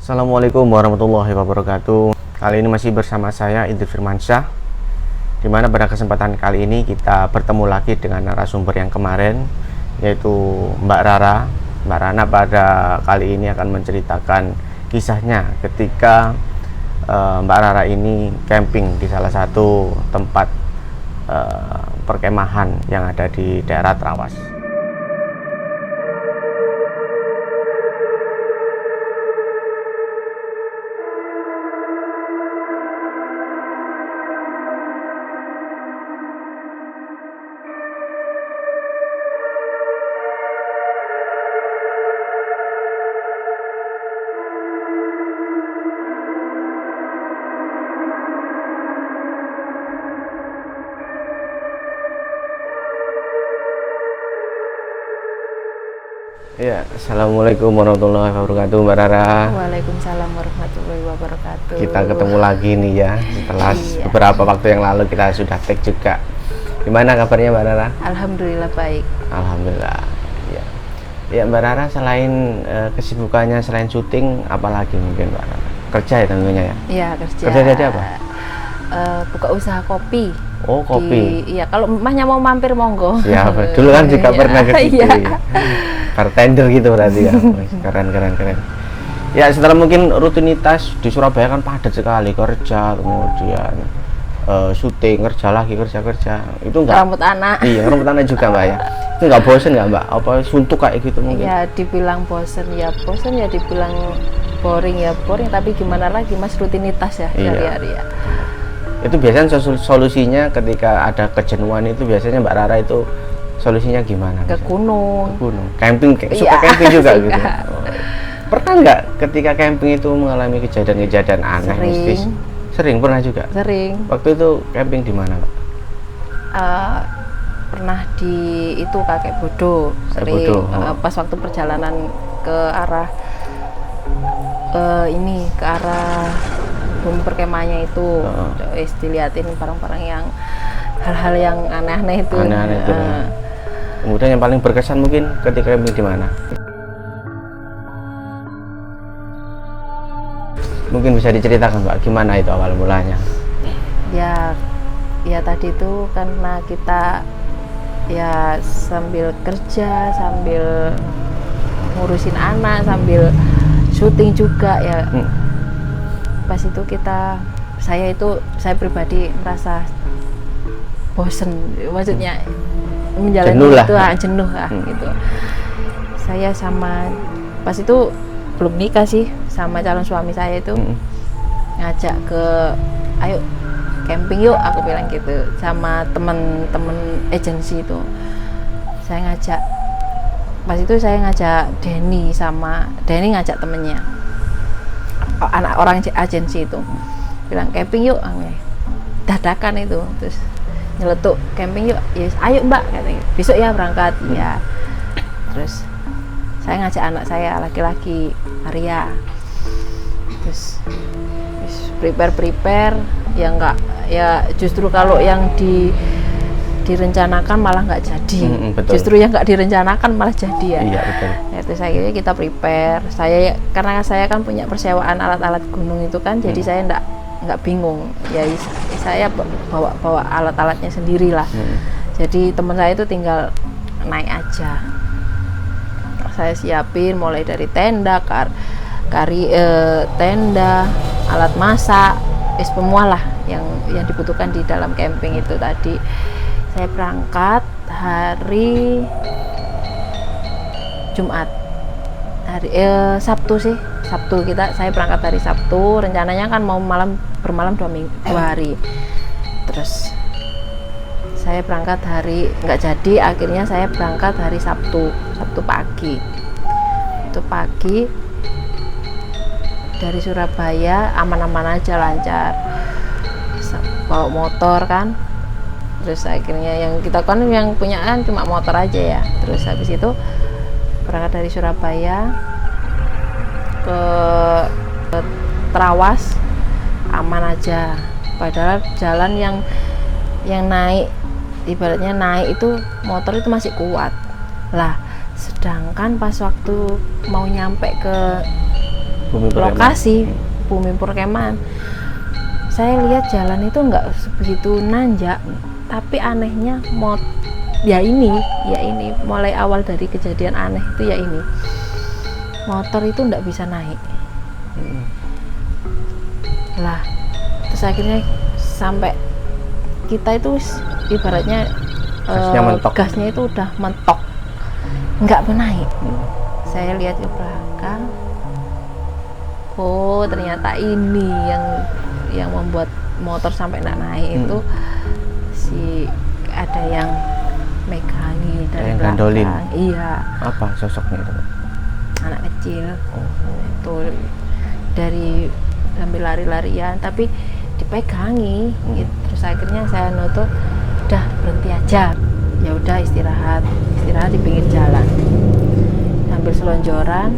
Assalamualaikum warahmatullahi wabarakatuh. Kali ini masih bersama saya Idris Firmansyah, dimana pada kesempatan kali ini kita bertemu lagi dengan narasumber yang kemarin, yaitu Mbak Rara. Mbak Rana pada kali ini akan menceritakan kisahnya ketika Mbak Rara ini camping di salah satu tempat perkemahan yang ada di daerah Trawas. Ya, Assalamualaikum warahmatullahi wabarakatuh, Mbak Rara. Waalaikumsalam warahmatullahi wabarakatuh. Kita ketemu lagi nih ya, setelah beberapa waktu yang lalu kita sudah take juga. Gimana kabarnya Mbak Rara? Alhamdulillah baik. Alhamdulillah. Ya, ya Mbak Rara, selain kesibukannya selain syuting, apalagi mungkin Mbak Rara? Kerja ya tentunya ya? Iya, kerja. Kerja jadi apa? Buka usaha kopi. Oh, kopi. Iya, kalau Mahnya mau mampir monggo. Ya, dulu kan juga pernah ke situ. Iya. Bartender gitu berarti ya. Keren. Ya, setelah mungkin rutinitas di Surabaya kan padat sekali, kerja, kemudian syuting, kerja lagi, kerja. Itu enggak Rambut anak. Iya, rambut anak juga Mbak ya. Itu enggak bosen enggak Mbak? Apa suntuk kayak gitu mungkin? Ya, dibilang bosen ya dibilang boring ya boring, tapi gimana lagi Mas, rutinitas ya sehari-hari ya. Itu biasanya solusinya ketika ada kejenuhan itu biasanya Mbak Rara itu solusinya gimana? Ke gunung. Camping, suka camping juga gitu. Oh. Pernah nggak ketika camping itu mengalami kejadian-kejadian aneh, mistis? Sering, pernah juga? Sering. Waktu itu camping di mana, Pak? Pernah di itu Kakek Bodo. Sering. Pas waktu perjalanan ke arah ke arah bumi perkemahannya itu, diliatin barang-barang yang hal-hal yang aneh-aneh itu. Kemudian yang paling berkesan mungkin ketika camping di mana? Mungkin bisa diceritakan Mbak, gimana itu awal mulanya? Ya tadi itu karena kita ya sambil kerja, sambil ngurusin anak, sambil syuting juga ya. Pas itu saya pribadi merasa bosen, maksudnya menjalani jenuh lah gitu. Saya pas itu belum nikah sih, sama calon suami saya itu ngajak ayo camping yuk, aku bilang gitu sama temen-temen agensi itu. Saya ngajak, pas itu saya ngajak Denny ngajak temennya, anak orang agensi itu, bilang camping yuk, dadakan itu, terus nyeletuk camping yuk, yes, ayo Mbak katanya, besok ya berangkat ya. Terus saya ngajak anak saya laki-laki Arya, terus prepare ya justru kalau yang direncanakan malah nggak jadi. Justru yang nggak direncanakan malah jadi ya. Iya, betul. Itu kita prepare. Karena saya kan punya persewaan alat-alat gunung itu kan, jadi saya nggak bingung. Ya saya bawa alat-alatnya sendiri lah. Jadi teman saya itu tinggal naik aja. Saya siapin mulai dari tenda, tenda, alat masak, semua lah yang dibutuhkan di dalam camping itu tadi. Saya berangkat hari Jumat, Sabtu sih. Saya berangkat hari Sabtu. Rencananya kan mau bermalam 2 hari. Terus saya berangkat nggak jadi. Akhirnya saya berangkat hari Sabtu pagi. Itu pagi dari Surabaya aman-aman aja, lancar. Bawa motor kan. Terus akhirnya yang kita kan yang punya kan cuma motor aja ya. Terus habis itu berangkat dari Surabaya ke Trawas, aman aja. Padahal jalan yang naik, ibaratnya naik itu motor itu masih kuat lah, sedangkan pas waktu mau nyampe ke lokasi bumi perkemahan. Saya lihat jalan itu nggak begitu nanjak, tapi anehnya ya ini mulai awal dari kejadian aneh itu ya ini, motor itu nggak bisa naik. Lah terus akhirnya sampai kita itu ibaratnya gasnya itu udah mentok, nggak mau naik. Saya lihat ke belakang, oh ternyata ini yang membuat motor sampai nggak naik itu ada yang megangi dari belakang. Gandolin. Iya. Apa sosoknya itu? Anak kecil. Itu dari sambil lari-larian tapi dipegangi. Gitu. Terus akhirnya saya nutup, udah berhenti aja. Ya udah istirahat di pinggir jalan. Sambil selonjoran.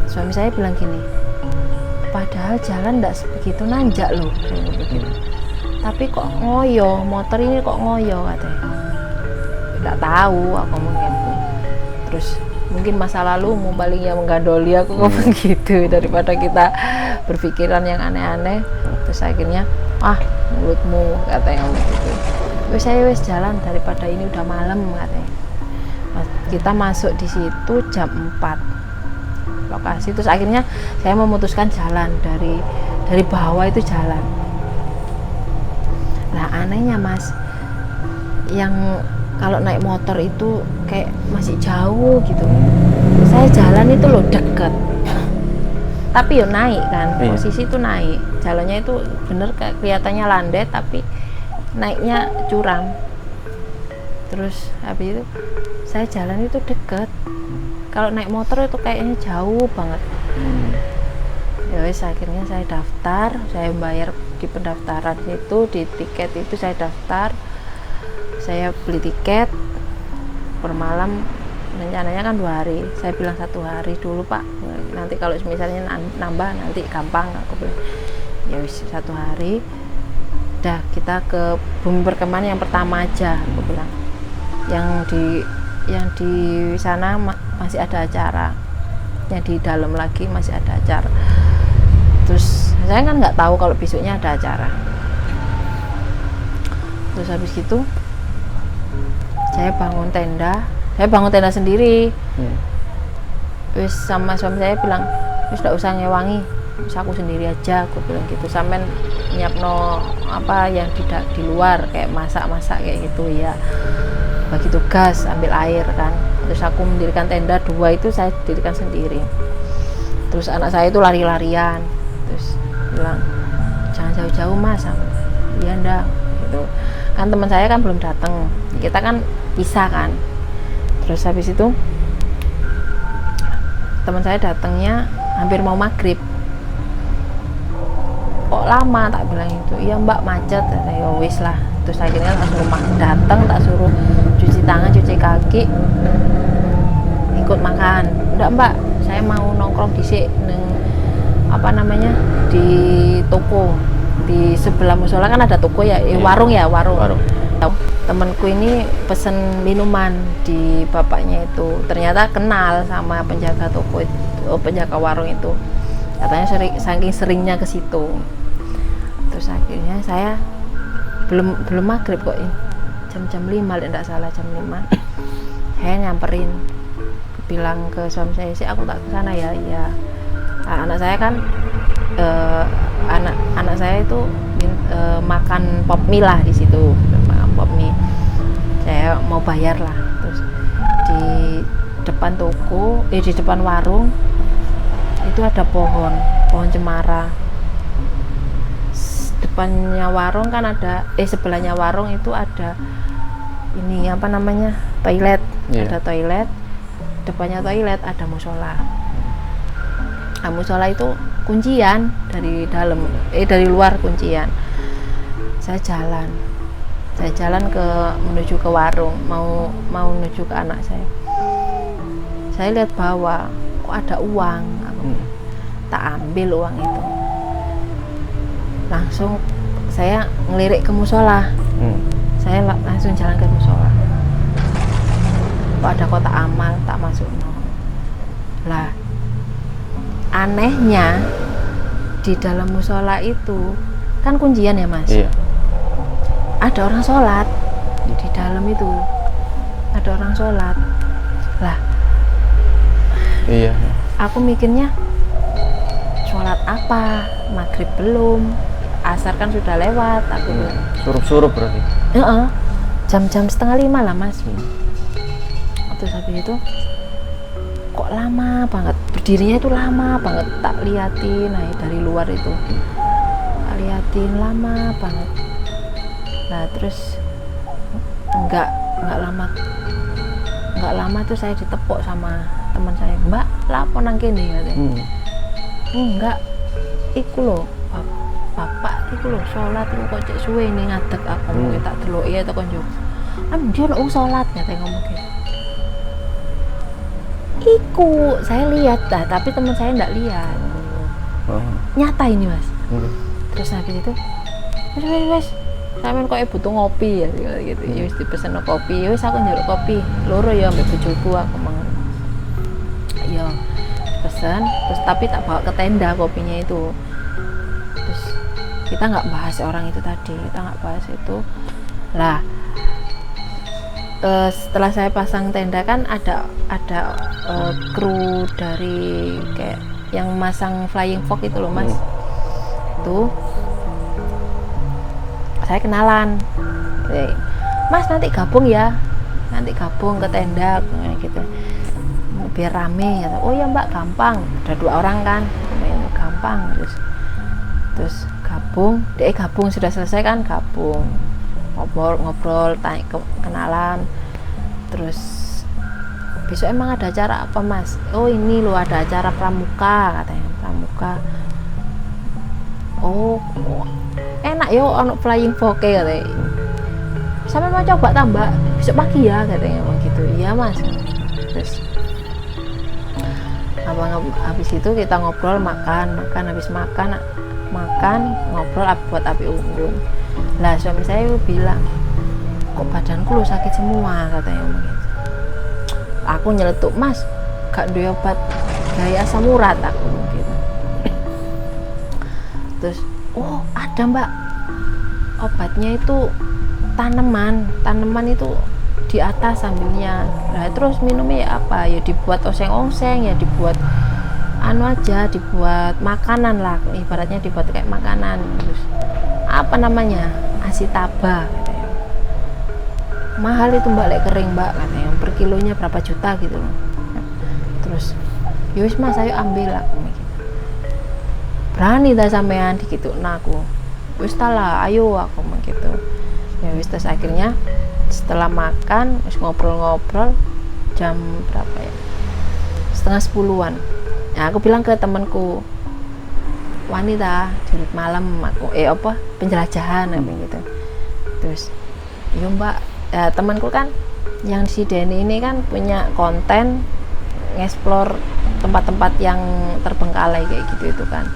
Suami saya bilang gini, padahal jalan tidak sebegitu nanjak loh, tapi kok ngoyo, motor ini kok ngoyo katanya. Tidak tahu aku mungkin. Terus mungkin masa lalu mau paling yang menggandoli aku ngomong gitu, daripada kita berpikiran yang aneh-aneh. Terus akhirnya mulutmu katanya gitu. Wes jalan daripada ini udah malam katanya. Kita masuk di situ jam 4 lokasi. Terus akhirnya saya memutuskan jalan dari bawah itu jalan. Nah anehnya Mas, yang kalau naik motor itu kayak masih jauh gitu. Saya jalan itu loh deket, tapi ya naik kan, posisi itu naik, jalannya itu bener kayak kelihatannya landai tapi naiknya curam. Terus habis itu saya jalan itu deket. Kalau naik motor itu kayaknya jauh banget. Ya wes akhirnya saya daftar, saya bayar di pendaftaran itu, di tiket itu saya daftar, saya beli tiket per malam. Rencananya kan 2 hari, saya bilang 1 hari dulu Pak, nanti kalau misalnya nambah nanti gampang. Aku bilang ya wis 1 hari. Dah kita ke bumi perkemahan yang pertama aja, aku bilang. Yang di sana masih ada acara, yang di dalam lagi masih ada acara. Terus saya kan nggak tahu kalau besoknya ada acara. Terus habis gitu saya bangun tenda sendiri. Terus sama suami saya bilang, terus nggak usah ngewangi, bisa aku sendiri aja, aku bilang gitu. Sampai nyiapno apa yang di luar kayak masak kayak gitu ya, bagi tugas ambil air kan. Terus aku mendirikan tenda 2 itu saya dirikan sendiri. Terus anak saya itu lari-larian, terus bilang jangan jauh-jauh Mas. Iya ndak gitu kan, teman saya kan belum datang, kita kan pisah kan. Terus habis itu teman saya datangnya hampir mau maghrib. Kok lama, tak bilang itu. Iya Mbak macet. Ya wis lah. Terus akhirnya langsung datang, tak suruh cuci tangan, cuci kaki, ikut makan. Enggak Mbak, saya mau nongkrong di di toko di sebelah musola kan ada toko ya, warung. Temanku ini pesen minuman di bapaknya itu, ternyata kenal sama penjaga toko itu, penjaga warung itu, katanya saking seringnya ke situ. Terus akhirnya saya belum maghrib kok, jam 5 tidak salah, jam 5 saya nyamperin, bilang ke suami saya sih aku tak kesana ya. Iya. Anak saya kan anak saya itu makan pop mie lah di situ, makan pop mie. Saya mau bayar lah, terus di depan toko, di depan warung itu ada pohon cemara. Depannya warung kan ada, sebelahnya warung itu ada ini toilet. Ada toilet, depannya toilet ada musola. Nah, musola itu kuncian dari dalam, dari luar kuncian. Saya jalan menuju ke warung, mau menuju ke anak saya. Saya lihat bawah kok ada uang, tak ambil uang itu. Langsung saya ngelirik ke musola. Saya langsung jalan ke musola. Kok ada kotak amal, tak masuk. Lah anehnya di dalam musola itu kan kuncian ya Mas. Iya. Ada orang sholat di dalam itu, ada orang sholat. Lah Iya. aku mikirnya sholat apa, maghrib belum, asar kan sudah lewat. Aku bilang Surup-surup berarti. jam-jam 4:30 lah Mas. Terus habis itu kok lama banget, berdirinya itu lama banget, tak liatin. Nah dari luar itu tak liatin lama banget. Nah terus nggak lama tuh saya ditepok sama teman saya, Mbak lapor nang kene katanya. Enggak, iku loh bapak iku loh sholat iku kok cek suwe ini ngadeg aku mau tak delok ya tekan yo. Dia lho sholat katanya ngomong gitu. Iku saya lihat dah, tapi teman saya enggak lihat. Nyata ini Mas. Terus habis itu wes sampean kok butuh ngopi ya gitu. Ya wis dipesen kopi. Ya wis aku njaluk kopi. Loro ya ambek bojoku aku mangan. Ya pesan, terus tapi tak bawa ke tenda kopinya itu. Terus kita nggak bahas orang itu tadi, kita nggak bahas itu. Lah setelah saya pasang tenda kan ada kru dari kayak yang masang flying fox itu loh Mas. Tuh saya kenalan, Mas nanti gabung ya, nanti gabung ke tenda gitu biar rame gitu. Oh ya Mbak gampang, ada 2 orang kan, gampang. Terus gabung, gabung sudah selesai kan, gabung ngobrol tanya kenalan. Terus besok emang ada acara apa Mas? Oh ini loh ada acara pramuka katanya, pramuka. Oh enak yo ono flying fox katanya. Sampai mau coba tambah besok pagi ya katanya gitu. Iya Mas. Terus habis itu kita ngobrol makan habis makan ngobrol buat api unggun. Lah suami saya bilang kok badanku lo sakit semua katanya gitu. Aku nyeletuk Mas gak duwe obat gaya asam urat aku gitu. Terus oh ada Mbak obatnya itu tanaman itu di atas sambilnya. Nah terus minumnya ya apa ya dibuat oseng-oseng ya dibuat aja dibuat makanan lah ibaratnya dibuat kayak makanan. Terus apa namanya asitaba katanya. Mahal itu Mbak lek kering Mbak katanya per kilonya berapa juta gitu loh. Terus yowis Mas ayo ambil aku gitu. Berani dah sampean dikitu aku wis lah ayo aku begitu ya wis. Terus akhirnya setelah makan wis ngobrol-ngobrol jam berapa ya 9:30-an. Nah aku bilang ke temanku wanita jurit malam aku penjelajahan gitu. Terus iya Mbak ya, temanku kan yang si Denny ini kan punya konten ngeksplor tempat-tempat yang terbengkalai kayak gitu itu kan.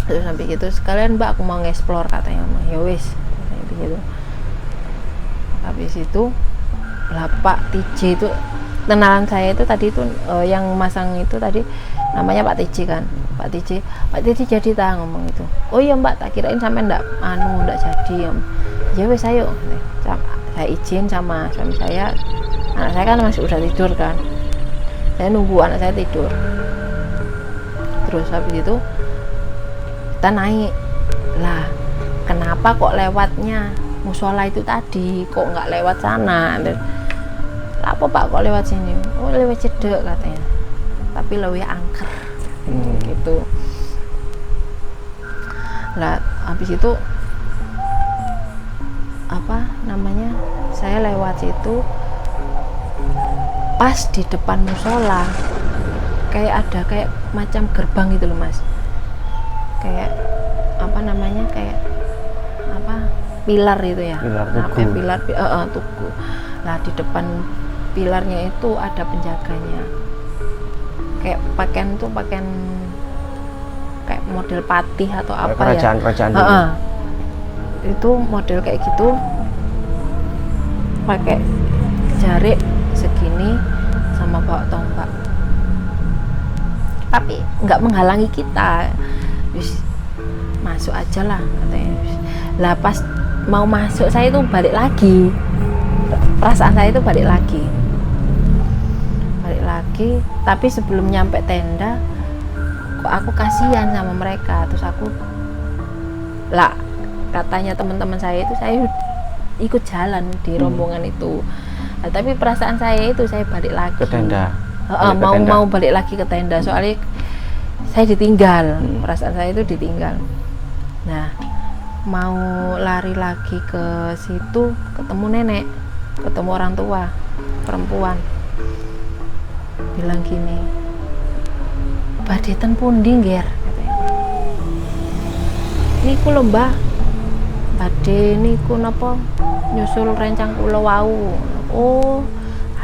Terus sampai gitu sekalian Mbak aku mau ngeksplor katanya ya wis begitu. Habis itu lah Pak TJ itu kenalan saya itu tadi itu yang masang itu tadi namanya Pak TJ kan. Pak TJ jadi ngomong itu. Oh iya Mbak tak kirain sampai ndak jadi. Ya wis ayo. Saya izin sama suami saya. Anak saya kan masih udah tidur kan. Saya nunggu anak saya tidur. Terus habis itu kita naik. Lah, kenapa kok lewatnya musola itu tadi kok nggak lewat sana? Apa Pak kok lewat sini? Oh lewat cedek katanya. Tapi lebih angker. Gitu. Lah, habis itu apa namanya? Saya lewat situ pas di depan musola kayak ada kayak macam gerbang gitu loh Mas. Kayak apa namanya kayak apa pilar itu ya pilar tugu. Nah di depan pilarnya itu ada penjaganya kayak pakaian kayak model patih atau apa kerajaan dulu. Itu model kayak gitu pakai jarik segini sama bawa tombak tapi nggak menghalangi kita. Wis, masuk aja lah katanya. Lah pas mau masuk saya itu balik lagi, perasaan saya itu balik lagi, tapi sebelum nyampe tenda kok aku kasihan sama mereka. Terus aku lah, katanya teman-teman saya itu saya ikut jalan di rombongan itu. Nah, tapi perasaan saya itu saya balik lagi Ke tenda. mau balik lagi ke tenda, soalnya saya ditinggal. Perasaan saya itu ditinggal. Nah, mau lari lagi ke situ, ketemu nenek, ketemu orang tua perempuan, bilang gini, badetan pundi ngger, katanya. Niku lho Mbah, badhe niku napa nyusul rencang kula wau. Oh,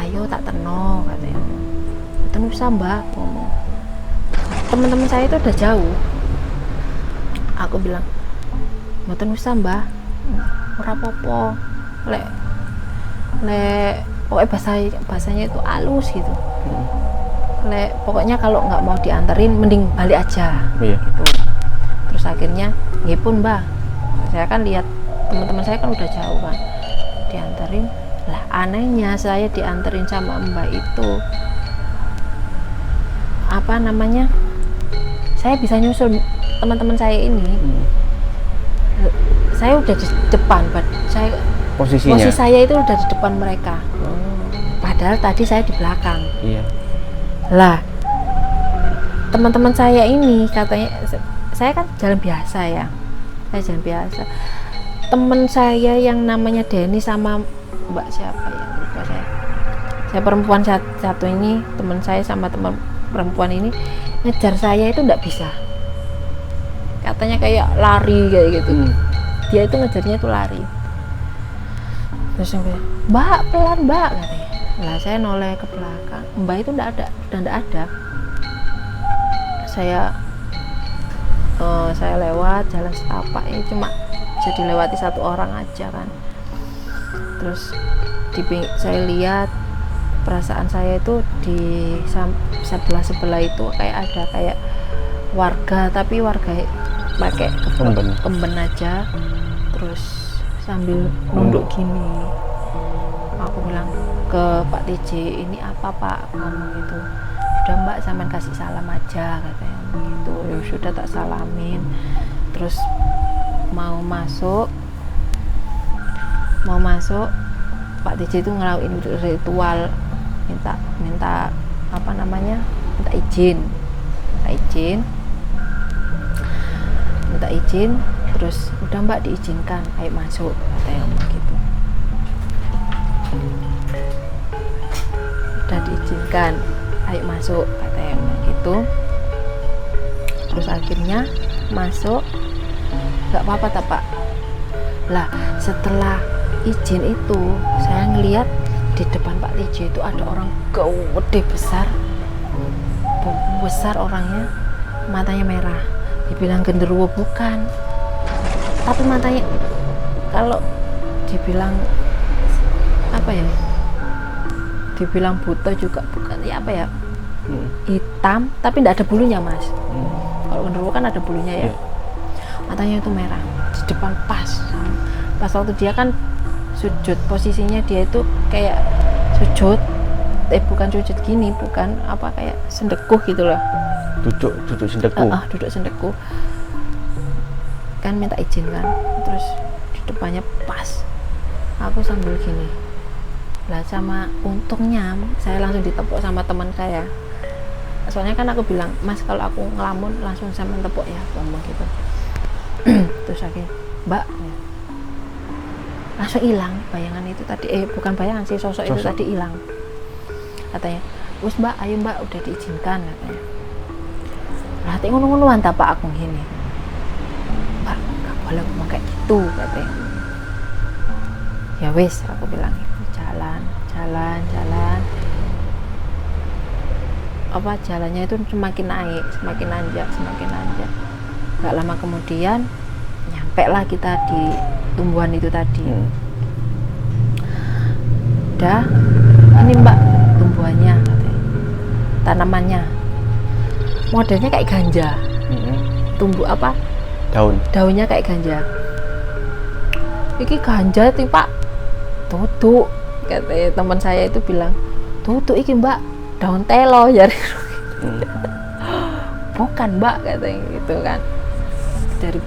ayo tak teno, katanya. Mboten usah Mbah, ngomong. Teman-teman saya itu udah jauh. Aku bilang, mboten usah Mbah, ora apa-apa. Lek pokoknya bahasanya itu halus gitu. Lek pokoknya kalau nggak mau dianterin mending balik aja. Iya. Gitu. Terus akhirnya, nggih pun Mbah. Saya kan lihat teman-teman saya kan udah jauh kan, dianterin. Lah anehnya saya dianterin sama Mbak itu, apa namanya? Saya bisa nyusul teman-teman saya ini. Saya udah di depan, Posisinya. posisi saya itu udah di depan mereka. Padahal tadi saya di belakang. Iya. Lah, teman-teman saya ini katanya, saya kan jalan biasa ya. Saya jalan biasa. Teman saya yang namanya Denny sama Mbak siapa ya? Lupa saya. Saya perempuan satu ini, teman saya sama teman perempuan ini ngejar saya itu enggak bisa. Katanya kayak lari kayak gitu. Dia itu ngejarnya itu lari. Terus sampai, Mbak pelan Mbak, katanya. Lah saya noleh ke belakang, Mbak itu udah nggak ada. Saya lewat jalan setapak ini cuma jadi lewati satu orang aja kan. Terus saya lihat, perasaan saya itu di sebelah itu kayak ada kayak warga, tapi warga pakai kemben aja, terus sambil nunduk gini. Aku bilang ke Pak TJ, ini apa Pak? Ngomong gitu. Udah Mbak, sampean kasih salam aja, katanya gitu. Ya sudah, tak salamin. Terus mau masuk Pak TJ itu ngelakuin ritual, minta apa namanya, minta izin, terus udah Mbak diizinkan, ayo masuk, katanya gitu. Udah diizinkan, ayo masuk, katanya gitu. Terus akhirnya masuk, nggak apa-apa tak Pak. Lah setelah izin itu, saya ngelihat di depan Pak TJ itu ada orang gede besar orangnya, matanya merah. Dibilang genderuwo bukan, tapi matanya kalau dibilang apa ya, dibilang buta juga bukan, ya apa ya, hitam tapi tidak ada bulunya Mas. Kalau genderuwo kan ada bulunya ya. Matanya itu merah di depan pas waktu dia kan sujud, posisinya dia itu kayak sujud, bukan sujud gini, bukan apa, kayak sendekuh gitu loh. Duduk sendekuh. Duduk sendekuh. Kan minta izin kan. Terus di depannya pas. Aku sambil gini. Lah sama untungnya saya langsung ditepuk sama teman saya. Soalnya kan aku bilang, Mas kalau aku ngelamun langsung sama tepuk ya, ngomong gitu. Terus akhirnya, Mbak, ya. Langsung hilang bayangan itu tadi. Bukan bayangan sih, sosok itu tadi hilang. Katanya, wes Mbak, ayo Mbak, udah diizinkan, katanya. Lah hati ngono-ngonoan tak Pak aku gini, Mbak gak boleh ngomong kayak gitu, katanya. Ya wes, aku bilang jalan. Apa jalannya itu semakin naik, semakin nanjak. Gak lama kemudian nyampe lah kita di tumbuhan itu tadi. Udah, ini Mbak tumbuhannya, katanya, tanamannya. modelnya kayak ganja, tumbuh apa daunnya kayak ganja. Iki ganja tuh Pak, tutu, katanya teman saya itu bilang, tutu iki Mbak, daun telo jadi. Bukan Mbak, katanya gitu kan, dari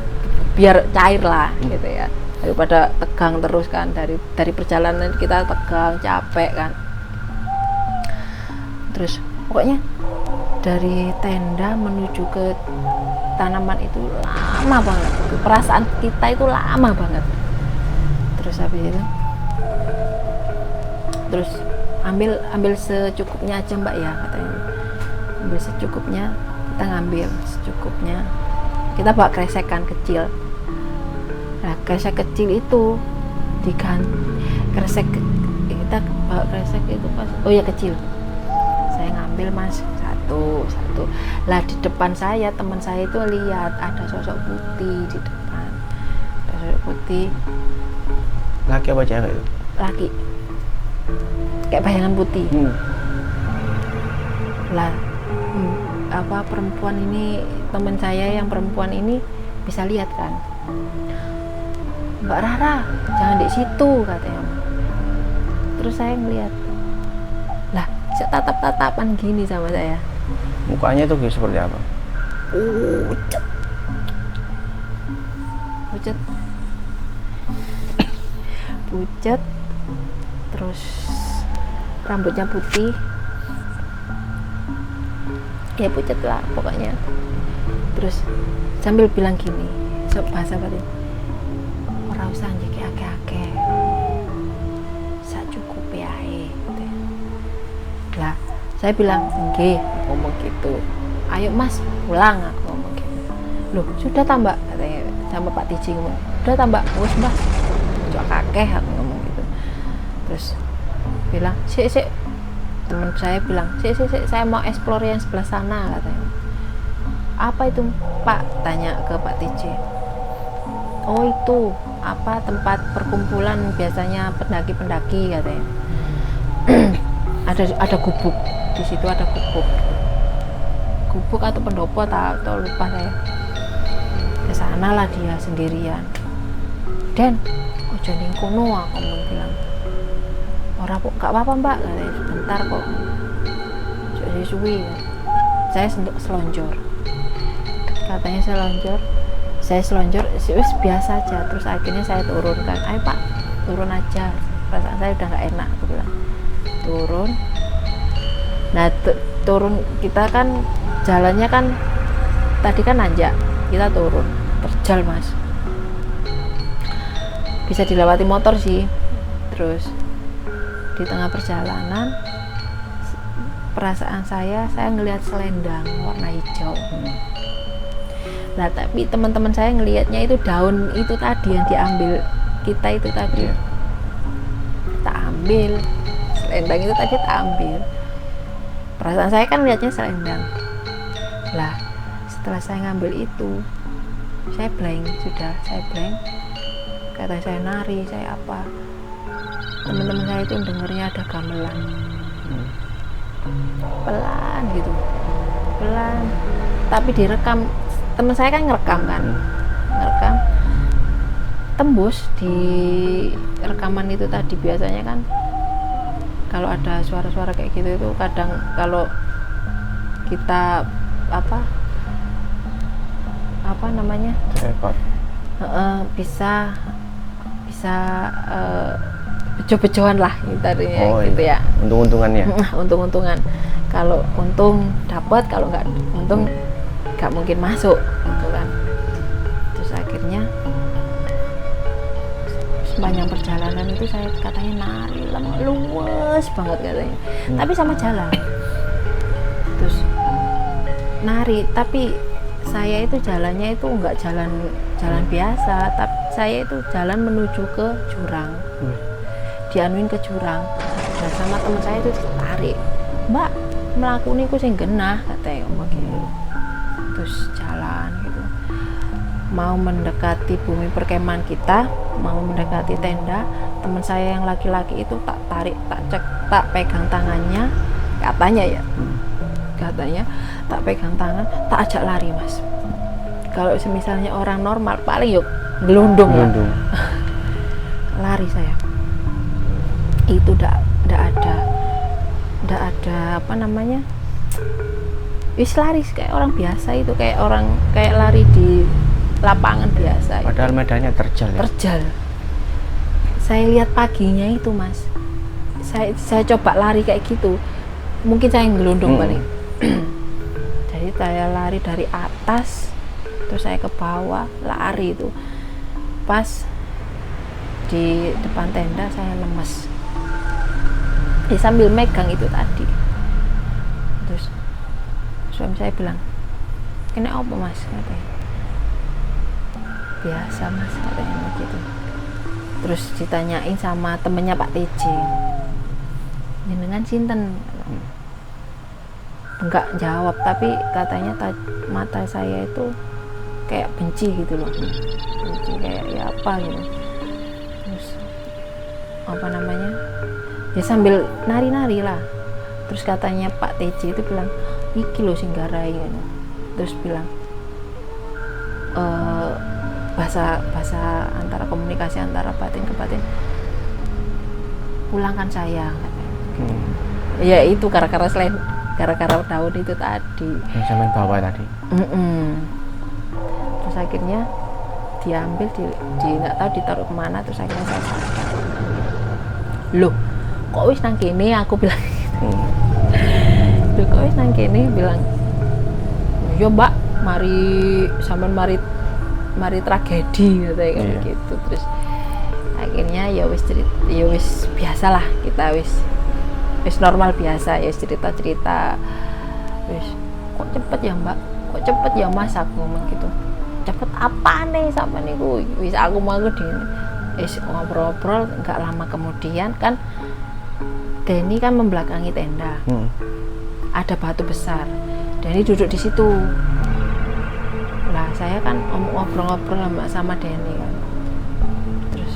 biar cair lah gitu ya, daripada tegang terus kan, dari perjalanan kita tegang capek kan. Terus pokoknya dari tenda menuju ke tanaman itu lama banget, perasaan kita itu lama banget. Terus habis itu terus ambil secukupnya aja Mbak ya, katanya ambil secukupnya, kita ngambil secukupnya, kita bawa kresekan kecil. Nah kresek kecil itu kita bawa kresek itu pas, oh ya kecil, saya ngambil Mas satu lah. Di depan saya teman saya itu lihat ada sosok putih di depan, ada sosok putih, laki apa cewek itu? laki, kayak bayangan putih. Lah apa perempuan ini, teman saya yang perempuan ini bisa lihat kan, Mbak Rara jangan di situ katanya. Terus saya ngeliat, lah tatap-tatapan gini sama saya. Mukanya tuh seperti apa? Pucet, terus rambutnya putih, ya pucet lah pokoknya. Terus sambil bilang gini, bahasa batin, ora usah njeki akeh-akeh, sak cukupe ae. Lah saya bilang nggih, ngomong gitu, ayo Mas pulang, aku ngomong gitu. Loh sudah tambah, katanya sama Pak Tiji ngomong, udah tambah, wes Mbak cok kakek, aku ngomong gitu. Terus bilang sik teman saya bilang sik saya mau explore yang sebelah sana, katanya. Apa itu Pak, tanya ke Pak Tiji. Oh itu apa, tempat perkumpulan biasanya pendaki-pendaki, katanya. ada gubuk di situ, ada gubuk atau pendopo atau lupa saya. Ke sana lah dia sendirian. Dan ojo ning kono, aku bilang. Ora kok gak apa-apa Mbak, katanya, sebentar kok. Jadi suwi ya. Saya selonjor. Katanya saya selonjor, wis biasa aja. Terus akhirnya saya turunkan. Ayo Pak, turun aja. Perasaan saya udah gak enak, aku bilang. Turun. Nah, turun kita kan jalannya kan tadi kan nanjak, kita turun terjal Mas, bisa dilewati motor sih. Terus di tengah perjalanan perasaan saya ngelihat selendang warna hijau. Nah tapi teman-teman saya ngelihatnya itu daun itu tadi yang diambil kita itu tadi, tak ambil selendang itu tadi, tak ambil. Perasaan saya kan lihatnya selendang. Lah setelah saya ngambil itu, saya blank. Kata saya nari, saya apa, teman-teman saya itu dengernya ada gamelan pelan gitu, pelan, tapi direkam. Teman saya kan ngerekam tembus di rekaman itu tadi. Biasanya kan kalau ada suara-suara kayak gitu itu kadang kalau kita apa namanya bisa bejo-bejoan lah tadinya, gitu ya, untung-untungannya. Untung-untungan, kalau untung dapat, kalau nggak untung nggak mungkin masuk gitu kan. Terus akhirnya sepanjang perjalanan itu saya katanya nari luwes banget katanya, tapi sama jalan. Terus nari, tapi saya itu jalannya itu nggak jalan biasa, tapi saya itu jalan menuju ke jurang, dianuin ke jurang. Dan sama teman saya itu ditarik, Mbak melakukan itu sing genah, katanya ngomong gitu. Terus jalan gitu, mau mendekati bumi perkemahan kita, mau mendekati tenda. Teman saya yang laki-laki itu tak tarik, tak pegang tangannya, katanya ya, katanya tak pegang tangan, tak ajak lari Mas. Kalau misalnya orang normal paling yuk gelundung lah. Lari saya itu ndak ada apa namanya, wis lari kayak orang biasa itu, kayak lari di lapangan biasa. Padahal medannya terjal ya? Terjal. Saya lihat paginya itu Mas, saya coba lari kayak gitu, mungkin saya ngelundung balik. Jadi saya lari dari atas terus saya ke bawah lari itu, pas di depan tenda saya lemes. Sambil megang itu tadi, terus suami saya bilang, kena apa Mas? Katanya biasa Mas, katanya begitu. Terus ditanyain sama temennya Pak TJ, jenengan sinten? Enggak jawab, tapi katanya mata saya itu kayak benci gitu loh, benci kayak ya apa gitu. Terus apa namanya, ya sambil nari-nari lah. Terus katanya Pak TJ itu bilang, iki loh singgarai gitu. Terus bilang bahasa antara komunikasi antara batin ke batin, pulangkan saya katanya. Ya itu gara-gara daun itu tadi yang saya bawa tadi. Terus akhirnya diambil di nggak tahu ditaruh kemana, terus akhirnya saya sadar, loh kok wis nang kene, aku bilang gitu. Loh kok wis nang kene, bilang yo Mbak, mari tragedi katanya kayak gitu. Terus akhirnya ya wis biasalah, kita wis normal biasa ya, cerita wis, kok cepet ya Mbak, kok cepet ya Mas, aku ngomong gitu. Cepet apa nih sama niku, wis aku mau di ngobrol-ngobrol. Nggak lama kemudian kan Denny kan membelakangi tenda, ada batu besar, Denny duduk di situ. Lah saya kan ngobrol-ngobrol sama Denny kan. Terus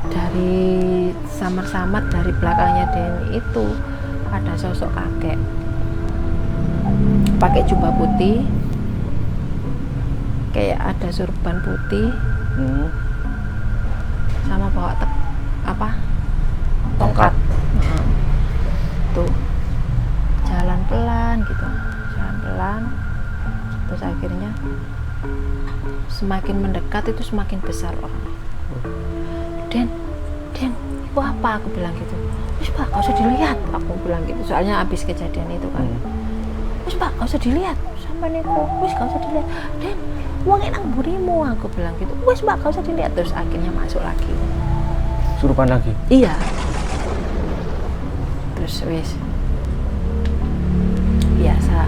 dari samar-samar dari belakangnya Denny itu ada sosok kakek pakai jubah putih, kayak ada surban putih, sama bawa tongkat. Tuh jalan pelan gitu, terus akhirnya semakin mendekat itu semakin besar orangnya. Den, itu apa? Aku bilang gitu. Wis Pak, gak usah dilihat, aku bilang gitu. Soalnya habis kejadian itu kan. Wis Pak, gak usah dilihat, sampai niku. Wis gak usah dilihat. Den, uang enak burimu, aku bilang gitu. Wis Pak, gak usah dilihat. Terus akhirnya masuk lagi. Surupan lagi? Iya. Terus wis biasa.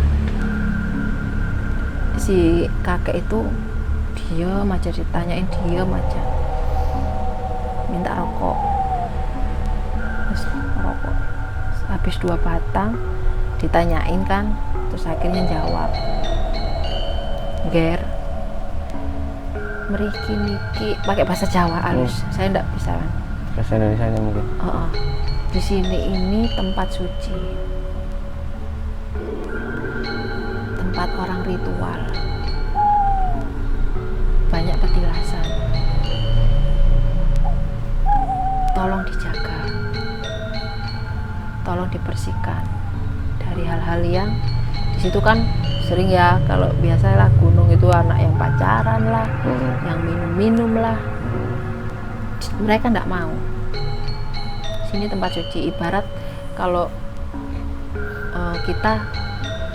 Si kakek itu diam aja, ditanyain diam aja, minta rokok. Terus rokok habis 2 batang, ditanyain kan, terus akhirnya jawab, Ger, meriki niki, pakai bahasa Jawa halus. Saya enggak bisa kan bahasa Indonesianya mungkin. Di sini ini tempat suci, tempat orang ritual, banyak petilasan, tolong dijaga, tolong dibersihkan dari hal-hal yang di situ kan sering ya, kalau biasalah gunung itu anak yang pacaran lah, yang minum-minum lah, mereka enggak mau. Sini tempat suci, ibarat kalau kita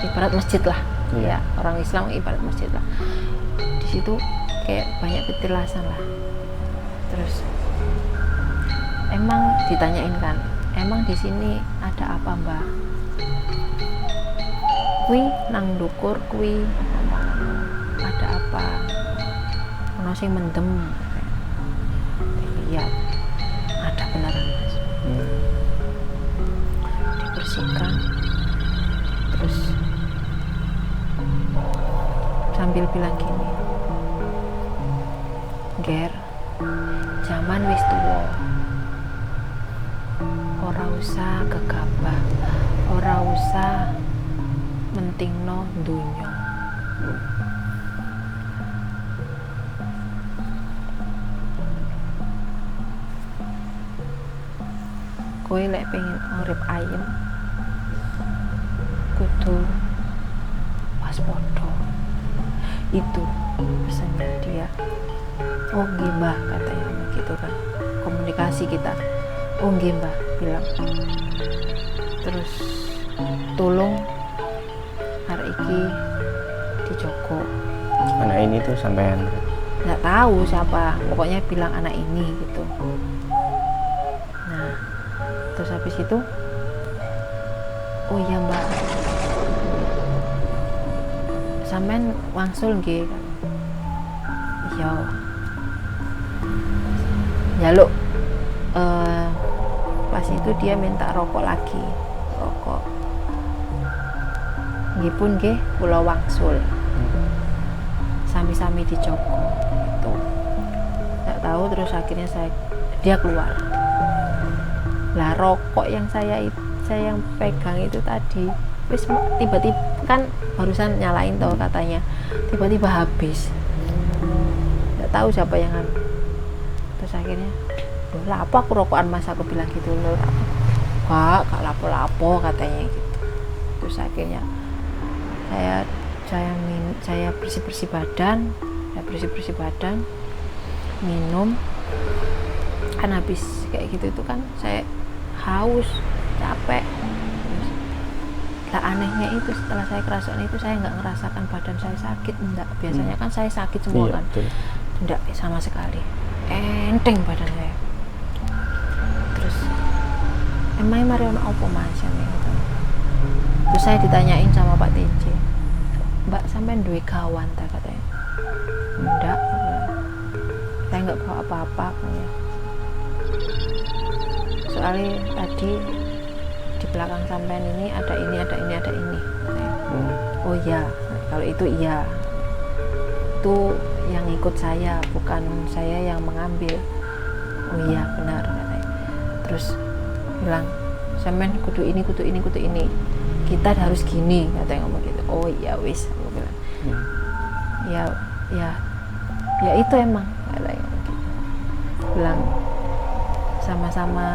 ibarat masjid lah. Ya, orang Islam ibarat masjid lah. Di situ kayak banyak petilasan lah. Terus emang ditanyain kan, emang di sini ada apa Mbak? Kui nang dukur kui ada apa? Ono sing mendem. Lihat, ada beneran Mas. Dibersihkan. Terus sambil bilang gini, Ger, zaman wis tuwa, ora usah gegabah, ora usah mentingno dunya. Kowe lek pengen urip ayem kudu waspada. Itu pesannya dia. Oh nggih mbah, katanya begitu kan, komunikasi kita. Oh nggih mbah, bilang. Terus tolong hari iki dijogo. Anak ini tuh sampean Nggak tahu siapa, pokoknya bilang anak ini gitu. Nah terus habis itu, oh iya mbak, sampean wangsul nggih. Iya. Jaluk. Pas itu dia minta rokok lagi, rokok. Nggih pun nggih, kula wangsul. Sami-sami dijogo gitu. Nggak tahu terus akhirnya dia keluar. Lah rokok yang saya yang pegang itu tadi, wis tiba-tiba kan barusan nyalain toh katanya, tiba-tiba habis. Nggak tahu siapa yang ambil. Terus akhirnya, loh lapo aku rokokan mas, aku bilang gitu loh. Kak lapo-lapo katanya gitu. Terus akhirnya saya bersih-bersih badan, minum. Kan habis kayak gitu itu kan saya haus, capek. Lah anehnya itu setelah saya kerasukan itu saya nggak ngerasakan badan saya sakit, enggak. Biasanya kan saya sakit semua kan. Betul. Enggak sama sekali. Enteng badan saya. Terus emang mari ono apa Mas gitu. Terus saya ditanyain sama Pak TJ, Mbak sampean duwe kawan ta katanya. Enggak. Saya nggak bawa apa-apa katanya. Soalnya tadi di belakang sampean ini ada ini. Oh iya, kalau itu iya. Itu yang ikut saya, bukan saya yang mengambil. Oh iya benar katanya. Terus bilang, sampean kudu ini. Kita harus gini katanya ngomong gitu. Oh iya wis, aku bilang. Ya itu emang katanya gitu. Bilang sama-sama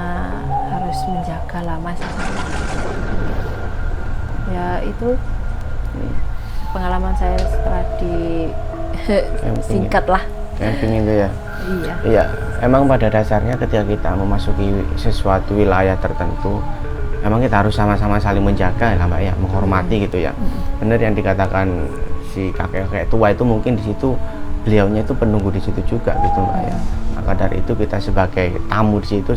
harus menjaga lah mas. Ya itu pengalaman saya setelah di singkat lah. Camping itu ya. Iya. Emang pada dasarnya ketika kita memasuki sesuatu wilayah tertentu, emang kita harus sama-sama saling menjaga ya mbak ya, menghormati gitu ya. Benar yang dikatakan si kakek-kakek tua itu, mungkin di situ beliaunya itu penunggu di situ juga gitu mbak ya. Maka dari itu kita sebagai tamu di situ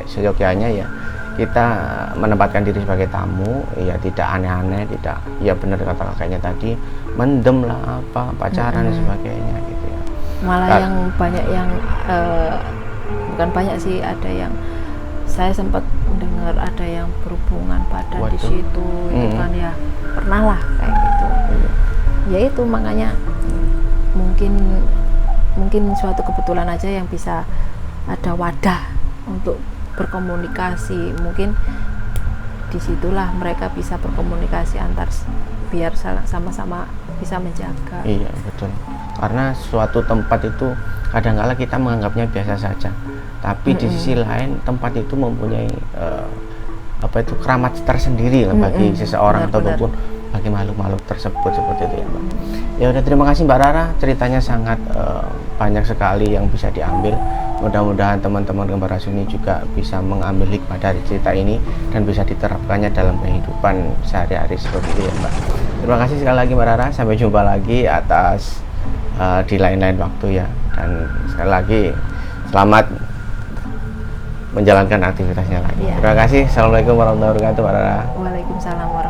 seyogyanya ya kita menempatkan diri sebagai tamu, ya tidak aneh-aneh, tidak ya benar kata kakeknya tadi, mendem lah apa pacaran dan sebagainya gitu ya. Malah yang banyak yang bukan banyak sih, ada yang saya sempat dengar ada yang berhubungan badan di situ itu kan ya, pernah lah kayak gitu. Ya itu makanya mungkin suatu kebetulan aja yang bisa ada wadah untuk berkomunikasi. Mungkin disitulah mereka bisa berkomunikasi antar, biar sama-sama bisa menjaga. Iya betul, karena suatu tempat itu kadang-kala kita menganggapnya biasa saja, tapi di sisi lain tempat itu mempunyai keramat tersendiri lah bagi seseorang ataupun bagi makhluk-makhluk tersebut, seperti itu ya Mbak. Ya udah, terima kasih Mbak Rara, ceritanya sangat banyak sekali yang bisa diambil. Mudah-mudahan teman-teman Gembar Rasuni juga bisa mengambil hikmah dari cerita ini dan bisa diterapkannya dalam kehidupan sehari-hari seperti itu ya Mbak. Terima kasih sekali lagi Mbak Rara, sampai jumpa lagi di lain-lain waktu ya. Dan sekali lagi selamat menjalankan aktivitasnya lagi. Ya. Terima kasih. Assalamualaikum warahmatullahi wabarakatuh Mbak Rara. Waalaikumsalam warahmatullahi wabarakatuh.